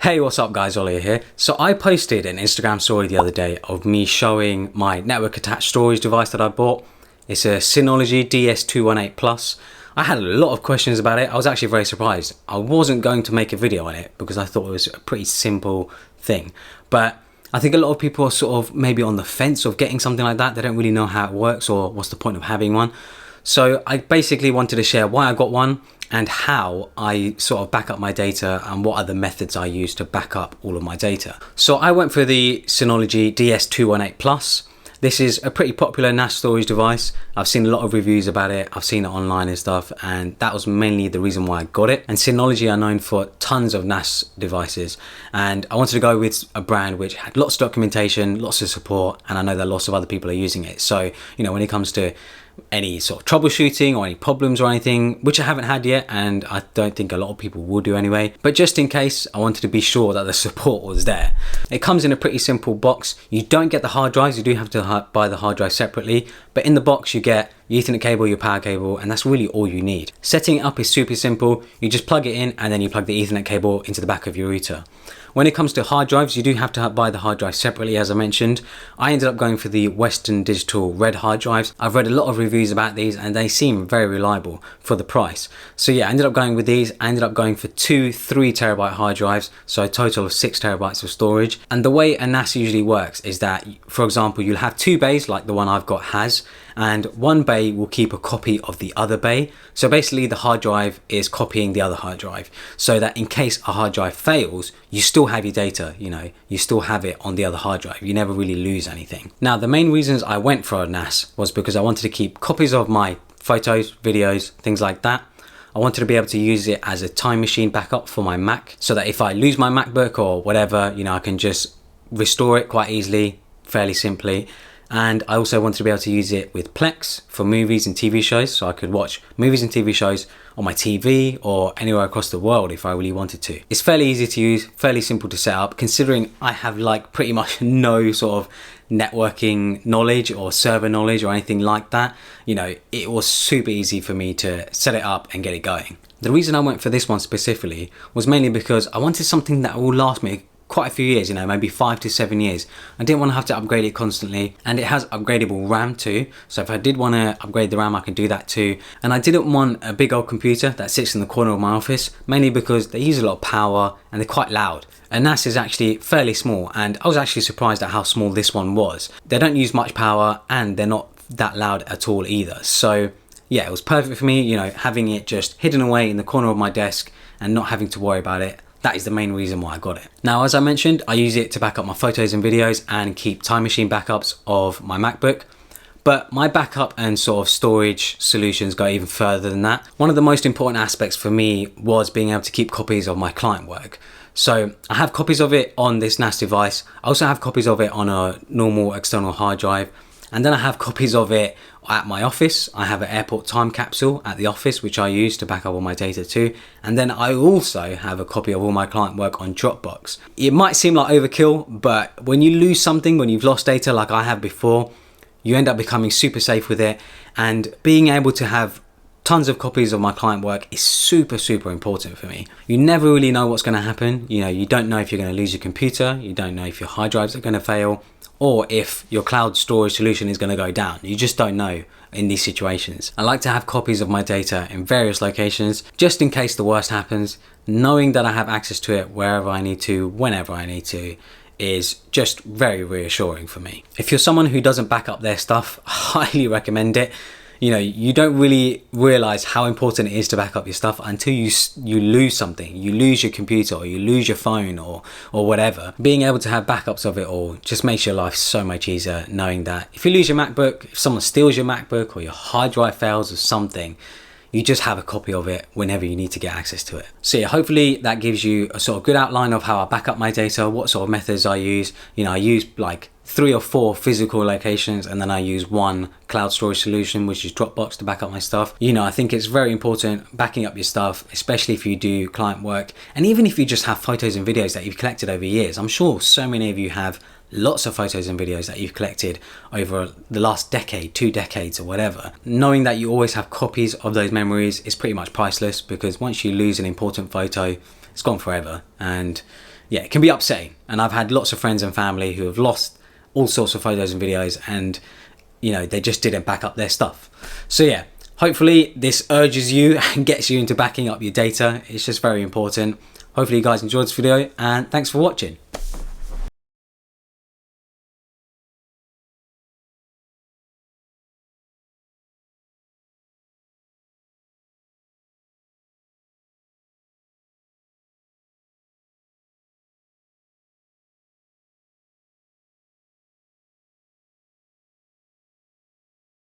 Hey, what's up guys, Ollie here. So I posted an Instagram story the other day of me showing my network attached storage device that I bought. It's a Synology DS218 Plus. I had a lot of questions about it. I was actually very surprised. I wasn't going to make a video on it because I thought it was a pretty simple thing. But I think a lot of people are sort of maybe on the fence of getting something like that. They don't really know how it works or what's the point of having one. So I basically wanted to share why I got one and how I sort of back up my data and what other methods I use to back up all of my data. So I went for the Synology DS218 Plus. This is a pretty popular NAS storage device. I've seen a lot of reviews about it. I've seen it online and stuff, and that was mainly the reason why I got it. And Synology are known for tons of NAS devices, and I wanted to go with a brand which had lots of documentation, lots of support, and I know that lots of other people are using it. So, you know, when it comes to any sort of troubleshooting or any problems or anything, which I haven't had yet, and I don't think a lot of people will do anyway, but just in case, I wanted to be sure that the support was there. It comes in a pretty simple box. You don't get the hard drives, you do have to buy the hard drive separately, but in the box you get your Ethernet cable, your power cable, and that's really all you need. Setting it up is super simple. You just plug it in and then you plug the Ethernet cable into the back of your router. When it comes to hard drives, you do have to buy the hard drive separately, as I mentioned. I ended up going for the Western Digital red hard drives. I've read a lot of reviews about these and they seem very reliable for the price. So yeah, I ended up going with these. I ended up going for two 3 terabyte hard drives, so a total of 6 terabytes of storage. And the way a NAS usually works is that, for example, you'll have 2 bays like the one I've got has, and one bay will keep a copy of the other bay. So basically the hard drive is copying the other hard drive, so that in case a hard drive fails, you still have your data, you know, you still have it on the other hard drive. You never really lose anything. Now, the main reasons I went for a NAS was because I wanted to keep copies of my photos, videos, things like that. I wanted to be able to use it as a time machine backup for my Mac, so that if I lose my MacBook or whatever, you know, I can just restore it quite easily, fairly simply. And I also wanted to be able to use it with Plex for movies and TV shows, so I could watch movies and TV shows on my TV or anywhere across the world if I really wanted to. It's fairly easy to use, fairly simple to set up, considering I have like pretty much no sort of networking knowledge or server knowledge or anything like that. You know, it was super easy for me to set it up and get it going. The reason I went for this one specifically was mainly because I wanted something that will last me quite a few years, you know, maybe 5 to 7 years. I didn't want to have to upgrade it constantly, and it has upgradable RAM too, so if I did want to upgrade the RAM, I can do that too. And I didn't want a big old computer that sits in the corner of my office, mainly because they use a lot of power and they're quite loud. A NAS is actually fairly small, and I was actually surprised at how small this one was. They don't use much power and they're not that loud at all either. So yeah, it was perfect for me, you know, having it just hidden away in the corner of my desk and not having to worry about it. That is the main reason why I got it. Now, as I mentioned, I use it to back up my photos and videos and keep time machine backups of my MacBook. But my backup and sort of storage solutions go even further than that. One of the most important aspects for me was being able to keep copies of my client work. So I have copies of it on this NAS device. I also have copies of it on a normal external hard drive. And then I have copies of it at my office. I have an airport time capsule at the office, which I use to back up all my data too. And then I also have a copy of all my client work on Dropbox. It might seem like overkill, but when you lose something, when you've lost data like I have before, you end up becoming super safe with it. And being able to have tons of copies of my client work is super, super important for me. You never really know what's going to happen. You know, you don't know if you're going to lose your computer. You don't know if your hard drives are going to fail, or if your cloud storage solution is going to go down. You just don't know in these situations. I like to have copies of my data in various locations, just in case the worst happens. Knowing that I have access to it wherever I need to, whenever I need to, is just very reassuring for me. If you're someone who doesn't back up their stuff, I highly recommend it. You know, you don't really realize how important it is to back up your stuff until you lose something. You lose your computer or you lose your phone or whatever. Being able to have backups of it all just makes your life so much easier, knowing that if you lose your MacBook, if someone steals your MacBook or your hard drive fails or something, you just have a copy of it whenever you need to get access to it. So yeah, hopefully that gives you a sort of good outline of how I back up my data, what sort of methods I use. You know, I use like 3 or 4 physical locations, and then I use one cloud storage solution, which is Dropbox, to back up my stuff. You know, I think it's very important backing up your stuff, especially if you do client work, and even if you just have photos and videos that you've collected over years. I'm sure so many of you have lots of photos and videos that you've collected over the last decade, 2 decades or whatever. Knowing that you always have copies of those memories is pretty much priceless, because once you lose an important photo, it's gone forever. And yeah, it can be upsetting. And I've had lots of friends and family who have lost all sorts of photos and videos, and you know, they just didn't back up their stuff. So yeah, hopefully this urges you and gets you into backing up your data. It's just very important. Hopefully you guys enjoyed this video, and thanks for watching.